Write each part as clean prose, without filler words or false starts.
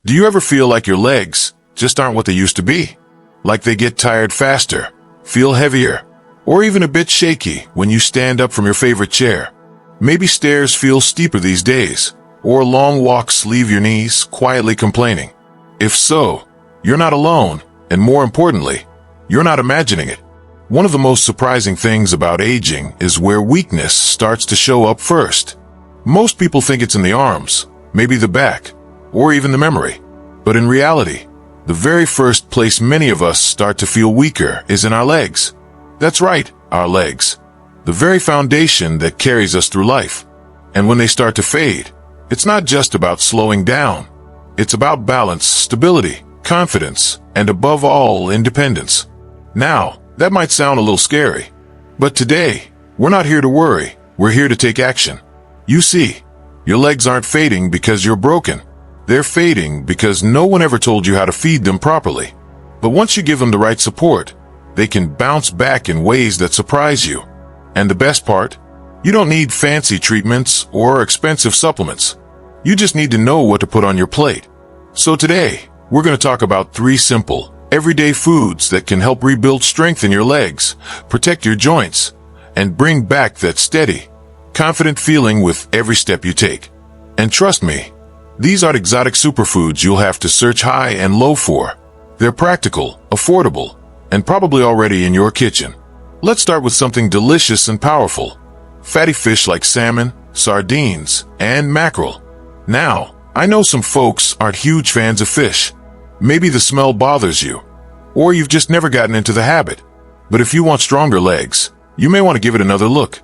Do you ever feel like your legs just aren't what they used to be? Like they get tired faster, feel heavier, or even a bit shaky when you stand up from your favorite chair? Maybe stairs feel steeper these days, or long walks leave your knees quietly complaining. If so, you're not alone, and more importantly, you're not imagining it. One of the most surprising things about aging is where weakness starts to show up first. Most people think it's in the arms, maybe the back, or even the memory. But in reality, the very first place many of us start to feel weaker is in our legs. That's right, our legs. The very foundation that carries us through life. And when they start to fade, it's not just about slowing down. It's about balance, stability, confidence, and above all, independence. Now, that might sound a little scary, but today, we're not here to worry, we're here to take action. You see, your legs aren't fading because you're broken. They're fading because no one ever told you how to feed them properly. But once you give them the right support, they can bounce back in ways that surprise you. And the best part, you don't need fancy treatments or expensive supplements. You just need to know what to put on your plate. So today, we're going to talk about 3 simple, everyday foods that can help rebuild strength in your legs, protect your joints, and bring back that steady, confident feeling with every step you take. And trust me, these aren't exotic superfoods you'll have to search high and low for. They're practical, affordable, and probably already in your kitchen. Let's start with something delicious and powerful. Fatty fish like salmon, sardines, and mackerel. Now, I know some folks aren't huge fans of fish. Maybe the smell bothers you, or you've just never gotten into the habit. But if you want stronger legs, you may want to give it another look.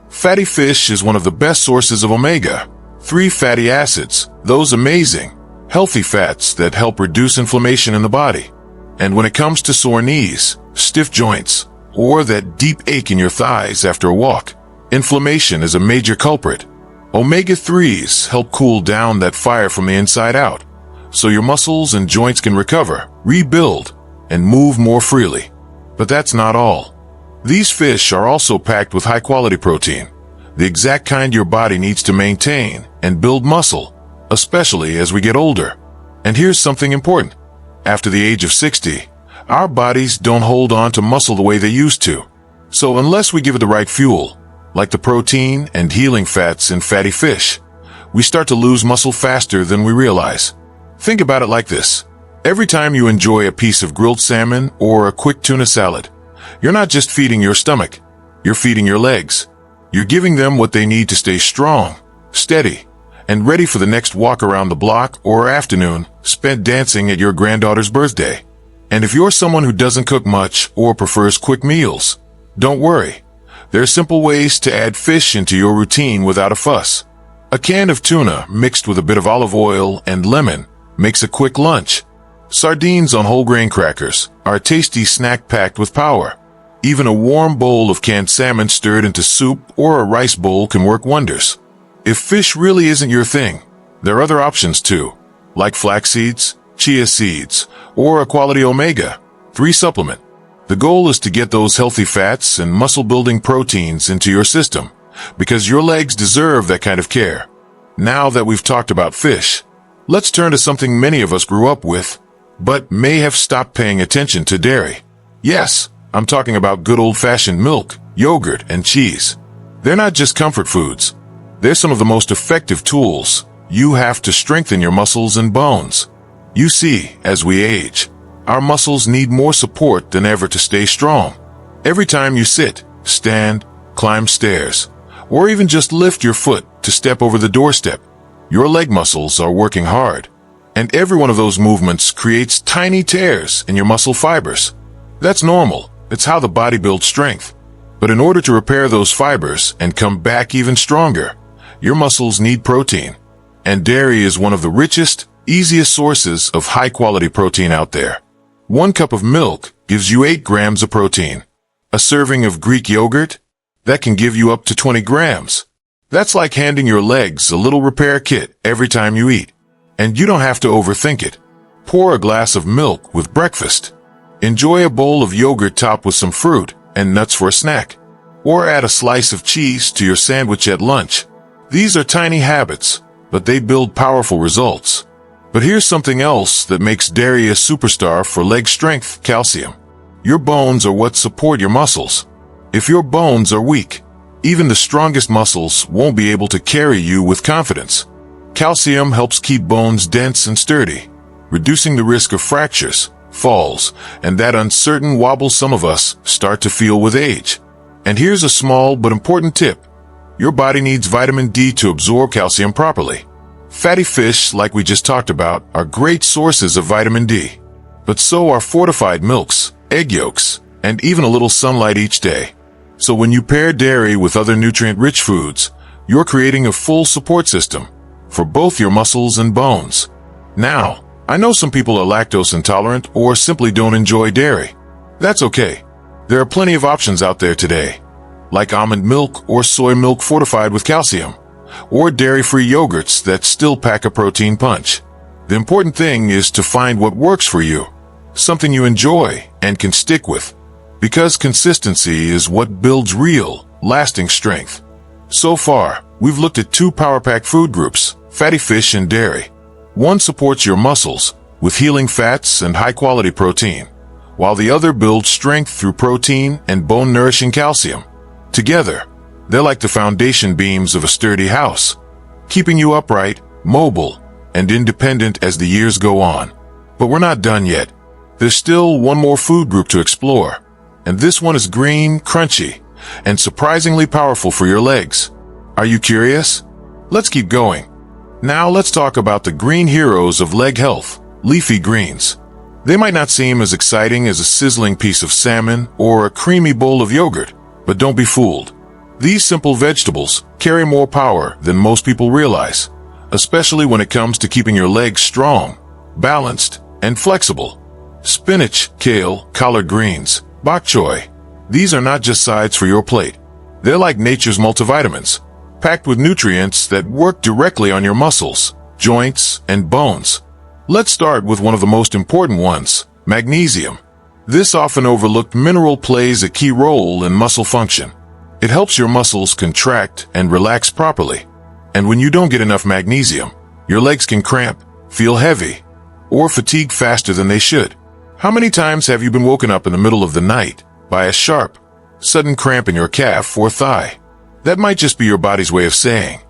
Fatty fish is one of the best sources of omega-3 fatty acids, those amazing, healthy fats that help reduce inflammation in the body. And when it comes to sore knees, stiff joints, or that deep ache in your thighs after a walk, inflammation is a major culprit. Omega-3s help cool down that fire from the inside out, so your muscles and joints can recover, rebuild, and move more freely. But that's not all. These fish are also packed with high-quality protein, the exact kind your body needs to maintain and build muscle, especially as we get older. And here's something important. After the age of 60, our bodies don't hold on to muscle the way they used to. So unless we give it the right fuel, like the protein and healing fats in fatty fish, we start to lose muscle faster than we realize. Think about it like this. Every time you enjoy a piece of grilled salmon or a quick tuna salad, you're not just feeding your stomach, you're feeding your legs. You're giving them what they need to stay strong, steady, and ready for the next walk around the block or afternoon spent dancing at your granddaughter's birthday. And if you're someone who doesn't cook much or prefers quick meals, don't worry. There are simple ways to add fish into your routine without a fuss. A can of tuna mixed with a bit of olive oil and lemon makes a quick lunch. Sardines on whole grain crackers are a tasty snack packed with power. Even a warm bowl of canned salmon stirred into soup or a rice bowl can work wonders. If fish really isn't your thing, there are other options too, like flax seeds, chia seeds, or a quality omega-3 supplement. The goal is to get those healthy fats and muscle-building proteins into your system, because your legs deserve that kind of care. Now that we've talked about fish, let's turn to something many of us grew up with, but may have stopped paying attention to: dairy. Yes, I'm talking about good old-fashioned milk, yogurt, and cheese. They're not just comfort foods. They're some of the most effective tools you have to strengthen your muscles and bones. You see, as we age, our muscles need more support than ever to stay strong. Every time you sit, stand, climb stairs, or even just lift your foot to step over the doorstep, your leg muscles are working hard. And every one of those movements creates tiny tears in your muscle fibers. That's normal. It's how the body builds strength. But in order to repair those fibers and come back even stronger, your muscles need protein. And dairy is one of the richest, easiest sources of high-quality protein out there. 1 cup of milk gives you 8 grams of protein. A serving of Greek yogurt? That can give you up to 20 grams. That's like handing your legs a little repair kit every time you eat. And you don't have to overthink it. Pour a glass of milk with breakfast. Enjoy a bowl of yogurt topped with some fruit and nuts for a snack. Or add a slice of cheese to your sandwich at lunch. These are tiny habits, but they build powerful results. But here's something else that makes dairy a superstar for leg strength: calcium. Your bones are what support your muscles. If your bones are weak, even the strongest muscles won't be able to carry you with confidence. Calcium helps keep bones dense and sturdy, reducing the risk of fractures, falls, and that uncertain wobble some of us start to feel with age. And here's a small but important tip. Your body needs vitamin D to absorb calcium properly. Fatty fish, like we just talked about, are great sources of vitamin D. But so are fortified milks, egg yolks, and even a little sunlight each day. So when you pair dairy with other nutrient-rich foods, you're creating a full support system for both your muscles and bones. Now, I know some people are lactose intolerant or simply don't enjoy dairy. That's okay. There are plenty of options out there today, like almond milk or soy milk fortified with calcium, or dairy-free yogurts that still pack a protein punch. The important thing is to find what works for you, something you enjoy and can stick with, because consistency is what builds real, lasting strength. So far, we've looked at two power-pack food groups, fatty fish and dairy. One supports your muscles with healing fats and high-quality protein, while the other builds strength through protein and bone-nourishing calcium. Together, they're like the foundation beams of a sturdy house, keeping you upright, mobile, and independent as the years go on. But we're not done yet. There's still one more food group to explore, and this one is green, crunchy, and surprisingly powerful for your legs. Are you curious? Let's keep going. Now let's talk about the green heroes of leg health, leafy greens. They might not seem as exciting as a sizzling piece of salmon or a creamy bowl of yogurt, but don't be fooled. These simple vegetables carry more power than most people realize, especially when it comes to keeping your legs strong, balanced, and flexible. Spinach, kale, collard greens, bok choy. These are not just sides for your plate. They're like nature's multivitamins, packed with nutrients that work directly on your muscles, joints, and bones. Let's start with one of the most important ones, magnesium. This often overlooked mineral plays a key role in muscle function. It helps your muscles contract and relax properly. And when you don't get enough magnesium, your legs can cramp, feel heavy, or fatigue faster than they should. How many times have you been woken up in the middle of the night by a sharp, sudden cramp in your calf or thigh? That might just be your body's way of saying,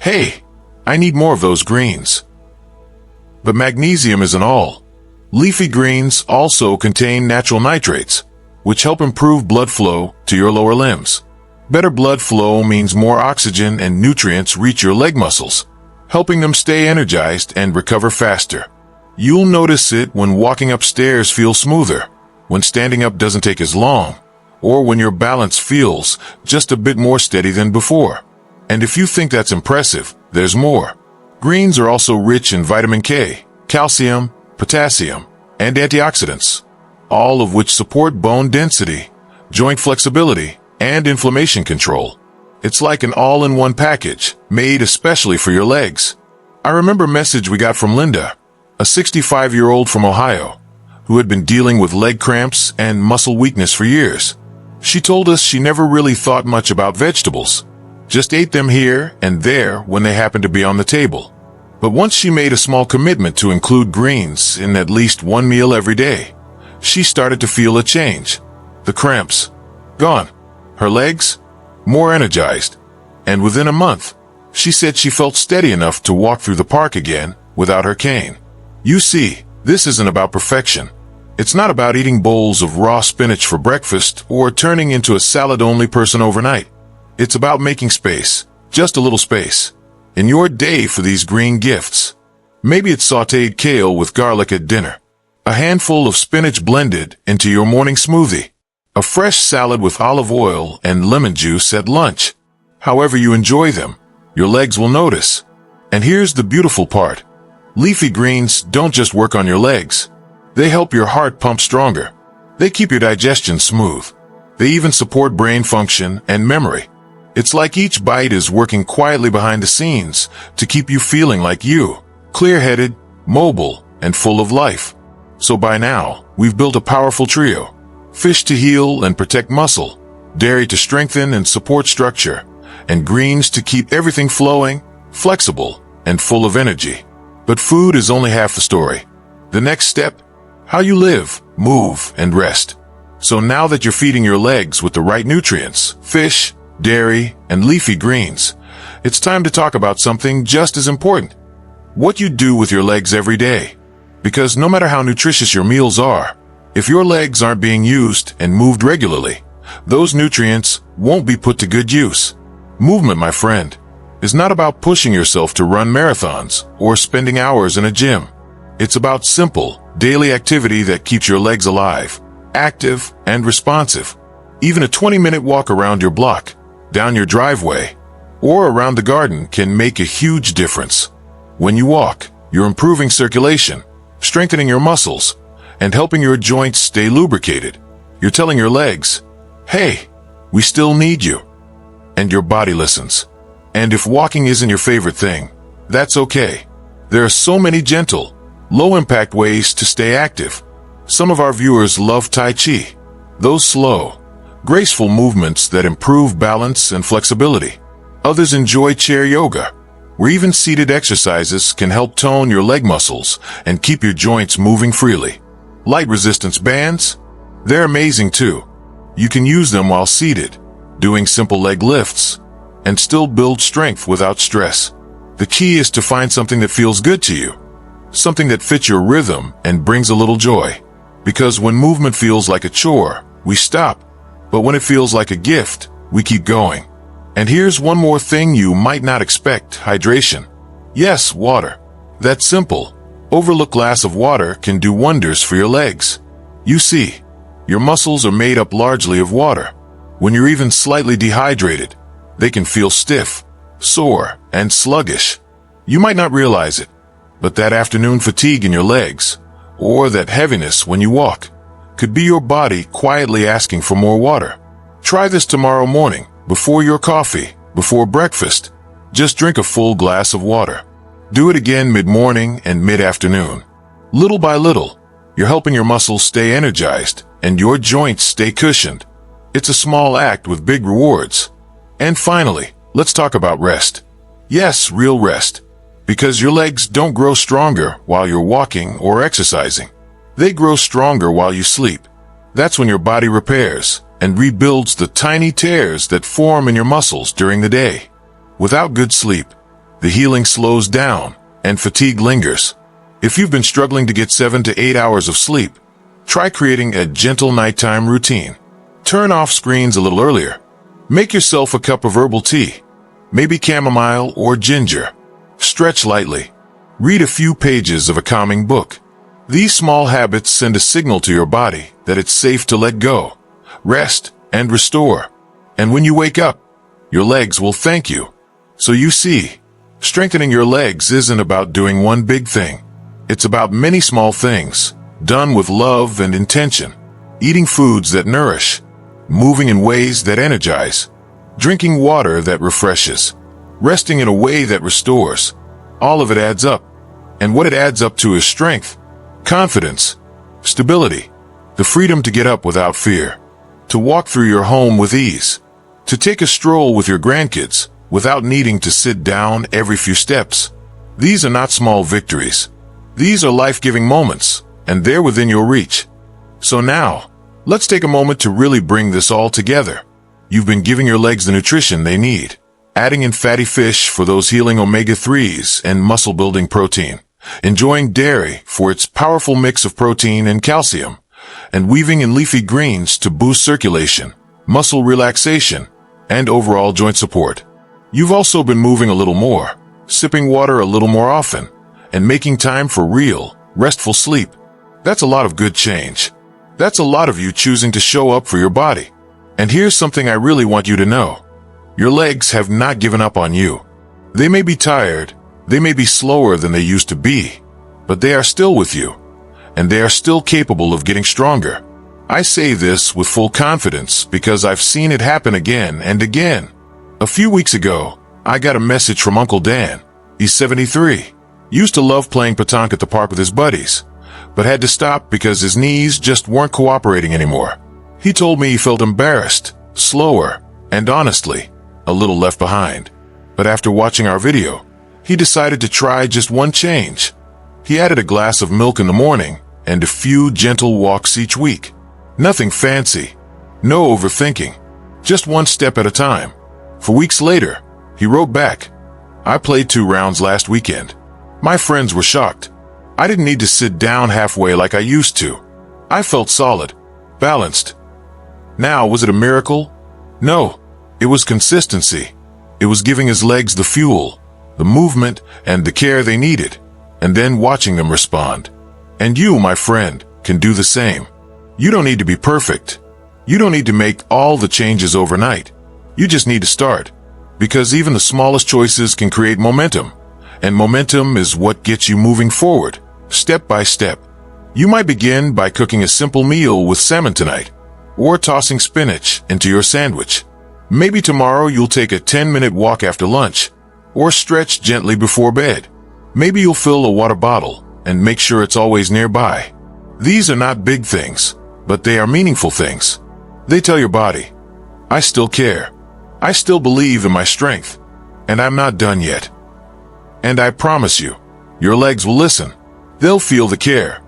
"Hey, I need more of those greens." But magnesium isn't all. Leafy greens also contain natural nitrates, which help improve blood flow to your lower limbs. Better blood flow means more oxygen and nutrients reach your leg muscles, helping them stay energized and recover faster. You'll notice it when walking upstairs feels smoother, when standing up doesn't take as long, or when your balance feels just a bit more steady than before. And if you think that's impressive, there's more. Greens are also rich in vitamin K, calcium, potassium, and antioxidants, all of which support bone density, joint flexibility, and inflammation control. It's like an all-in-one package, made especially for your legs. I remember a message we got from Linda, a 65-year-old from Ohio, who had been dealing with leg cramps and muscle weakness for years. She told us she never really thought much about vegetables, just ate them here and there when they happened to be on the table. But once she made a small commitment to include greens in at least one meal every day, she started to feel a change. The cramps, gone. Her legs, more energized. And within a month, she said she felt steady enough to walk through the park again without her cane. You see, this isn't about perfection. It's not about eating bowls of raw spinach for breakfast or turning into a salad-only person overnight. It's about making space, just a little space, in your day for these green gifts. Maybe it's sautéed kale with garlic at dinner, a handful of spinach blended into your morning smoothie, a fresh salad with olive oil and lemon juice at lunch. However you enjoy them, your legs will notice. And here's the beautiful part. Leafy greens don't just work on your legs. They help your heart pump stronger. They keep your digestion smooth. They even support brain function and memory. It's like each bite is working quietly behind the scenes to keep you feeling like you, clear-headed, mobile, and full of life. So by now, we've built a powerful trio. Fish to heal and protect muscle, dairy to strengthen and support structure, and greens to keep everything flowing, flexible, and full of energy. But food is only half the story. The next step? How you live, move, and rest. So now that you're feeding your legs with the right nutrients, fish, dairy, and leafy greens, it's time to talk about something just as important. What you do with your legs every day. Because no matter how nutritious your meals are, if your legs aren't being used and moved regularly, those nutrients won't be put to good use. Movement, my friend, is not about pushing yourself to run marathons or spending hours in a gym. It's about simple, daily activity that keeps your legs alive, active, and responsive. Even a 20-minute walk around your block, down your driveway, or around the garden can make a huge difference. When you walk, you're improving circulation, strengthening your muscles, and helping your joints stay lubricated. You're telling your legs, hey, we still need you. And your body listens. And if walking isn't your favorite thing, that's okay. There are so many gentle, low-impact ways to stay active. Some of our viewers love Tai Chi, those slow, graceful movements that improve balance and flexibility. Others enjoy chair yoga, where even seated exercises can help tone your leg muscles and keep your joints moving freely. Light resistance bands? They're amazing too. You can use them while seated, doing simple leg lifts, and still build strength without stress. The key is to find something that feels good to you, something that fits your rhythm and brings a little joy. Because when movement feels like a chore, we stop. But when it feels like a gift, we keep going. And here's one more thing you might not expect: hydration. Yes, water. That simple, overlooked glass of water can do wonders for your legs. You see, your muscles are made up largely of water. When you're even slightly dehydrated, they can feel stiff, sore, and sluggish. You might not realize it, but that afternoon fatigue in your legs, or that heaviness when you walk, could be your body quietly asking for more water. Try this tomorrow morning, before your coffee, before breakfast. Just drink a full glass of water. Do it again mid-morning and mid-afternoon. Little by little, you're helping your muscles stay energized and your joints stay cushioned. It's a small act with big rewards. And finally, let's talk about rest. Yes, real rest. Because your legs don't grow stronger while you're walking or exercising. They grow stronger while you sleep. That's when your body repairs and rebuilds the tiny tears that form in your muscles during the day. Without good sleep, the healing slows down and fatigue lingers. If you've been struggling to get 7 to 8 hours of sleep, try creating a gentle nighttime routine. Turn off screens a little earlier. Make yourself a cup of herbal tea, maybe chamomile or ginger. Stretch lightly. Read a few pages of a calming book. These small habits send a signal to your body that it's safe to let go, rest, and restore. And when you wake up, your legs will thank you. So you see, strengthening your legs isn't about doing one big thing. It's about many small things, done with love and intention. Eating foods that nourish, moving in ways that energize, drinking water that refreshes, resting in a way that restores. All of it adds up. And what it adds up to is strength, confidence, stability, the freedom to get up without fear, to walk through your home with ease, to take a stroll with your grandkids without needing to sit down every few steps. These are not small victories. These are life-giving moments, and they're within your reach. So now, let's take a moment to really bring this all together. You've been giving your legs the nutrition they need, adding in fatty fish for those healing omega-3s and muscle-building protein, enjoying dairy for its powerful mix of protein and calcium, and weaving in leafy greens to boost circulation, muscle relaxation, and overall joint support. You've also been moving a little more, sipping water a little more often, and making time for real, restful sleep. That's a lot of good change. That's a lot of you choosing to show up for your body. And here's something I really want you to know. Your legs have not given up on you. They may be tired, they may be slower than they used to be, but they are still with you, and they are still capable of getting stronger. I say this with full confidence because I've seen it happen again and again. A few weeks ago, I got a message from Uncle Dan. He's 73. Used to love playing petanque at the park with his buddies, but had to stop because his knees just weren't cooperating anymore. He told me he felt embarrassed, slower, and honestly, a little left behind. But after watching our video, he decided to try just one change. He added a glass of milk in the morning and a few gentle walks each week. Nothing fancy, no overthinking, just one step at a time. For weeks later, he wrote back, "I played 2 rounds last weekend. My friends were shocked. I didn't need to sit down halfway like I used to. I felt solid, balanced." Now, was it a miracle? No, it was consistency. It was giving his legs the fuel, the movement, and the care they needed, and then watching them respond. And you, my friend, can do the same. You don't need to be perfect. You don't need to make all the changes overnight. You just need to start, because even the smallest choices can create momentum, and momentum is what gets you moving forward, step by step. You might begin by cooking a simple meal with salmon tonight, or tossing spinach into your sandwich. Maybe tomorrow you'll take a 10-minute walk after lunch, or stretch gently before bed. Maybe you'll fill a water bottle and make sure it's always nearby. These are not big things, but they are meaningful things. They tell your body, I still care. I still believe in my strength, and I'm not done yet. And I promise you, your legs will listen. They'll feel the care.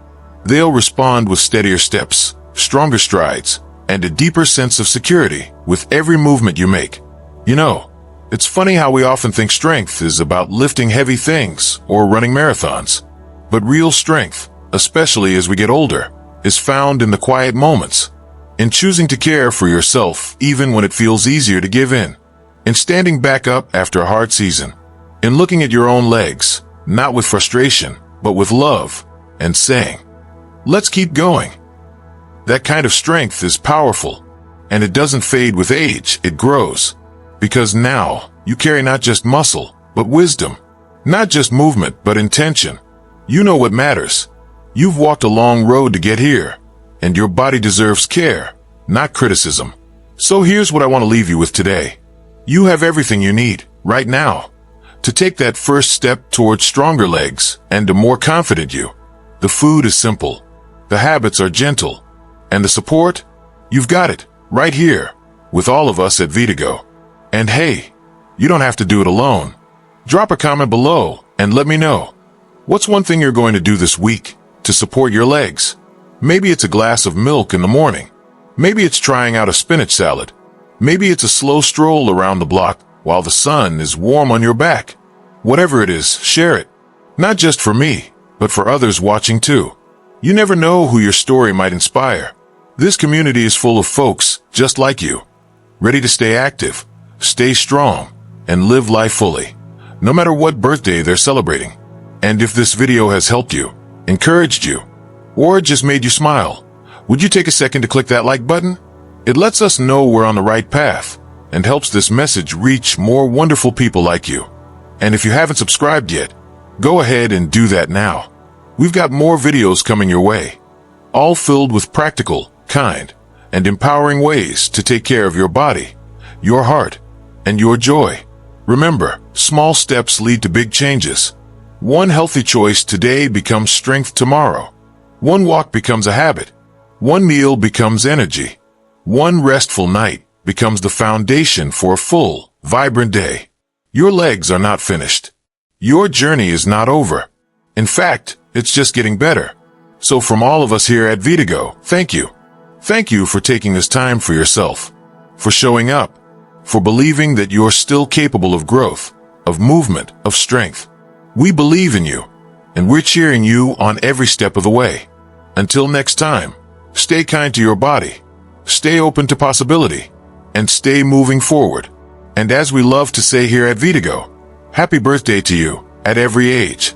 They'll respond with steadier steps, stronger strides, and a deeper sense of security with every movement you make. You know, it's funny how we often think strength is about lifting heavy things or running marathons. But real strength, especially as we get older, is found in the quiet moments. In choosing to care for yourself even when it feels easier to give in. In standing back up after a hard season. In looking at your own legs, not with frustration, but with love, and saying, let's keep going. That kind of strength is powerful, and it doesn't fade with age, it grows. Because now, you carry not just muscle, but wisdom. Not just movement, but intention. You know what matters. You've walked a long road to get here, and your body deserves care, not criticism. So here's what I want to leave you with today. You have everything you need, right now, to take that first step towards stronger legs and a more confident you. The food is simple. The habits are gentle. And the support? You've got it, right here, with all of us at Vitago. And hey, you don't have to do it alone. Drop a comment below and let me know. What's one thing you're going to do this week to support your legs? Maybe it's a glass of milk in the morning. Maybe it's trying out a spinach salad. Maybe it's a slow stroll around the block while the sun is warm on your back. Whatever it is, share it. Not just for me, but for others watching too. You never know who your story might inspire. This community is full of folks just like you, ready to stay active, stay strong, and live life fully, no matter what birthday they're celebrating. And if this video has helped you, encouraged you, or just made you smile, would you take a second to click that like button? It lets us know we're on the right path and helps this message reach more wonderful people like you. And if you haven't subscribed yet, go ahead and do that now. We've got more videos coming your way, all filled with practical, kind, and empowering ways to take care of your body, your heart, and your joy. Remember, small steps lead to big changes. One healthy choice today becomes strength tomorrow. One walk becomes a habit. One meal becomes energy. One restful night becomes the foundation for a full, vibrant day. Your legs are not finished. Your journey is not over. In fact, it's just getting better. So from all of us here at Vitago, thank you. Thank you for taking this time for yourself, for showing up, for believing that you're still capable of growth, of movement, of strength. We believe in you, and we're cheering you on every step of the way. Until next time, stay kind to your body, stay open to possibility, and stay moving forward. And as we love to say here at Vitago, happy birthday to you at every age.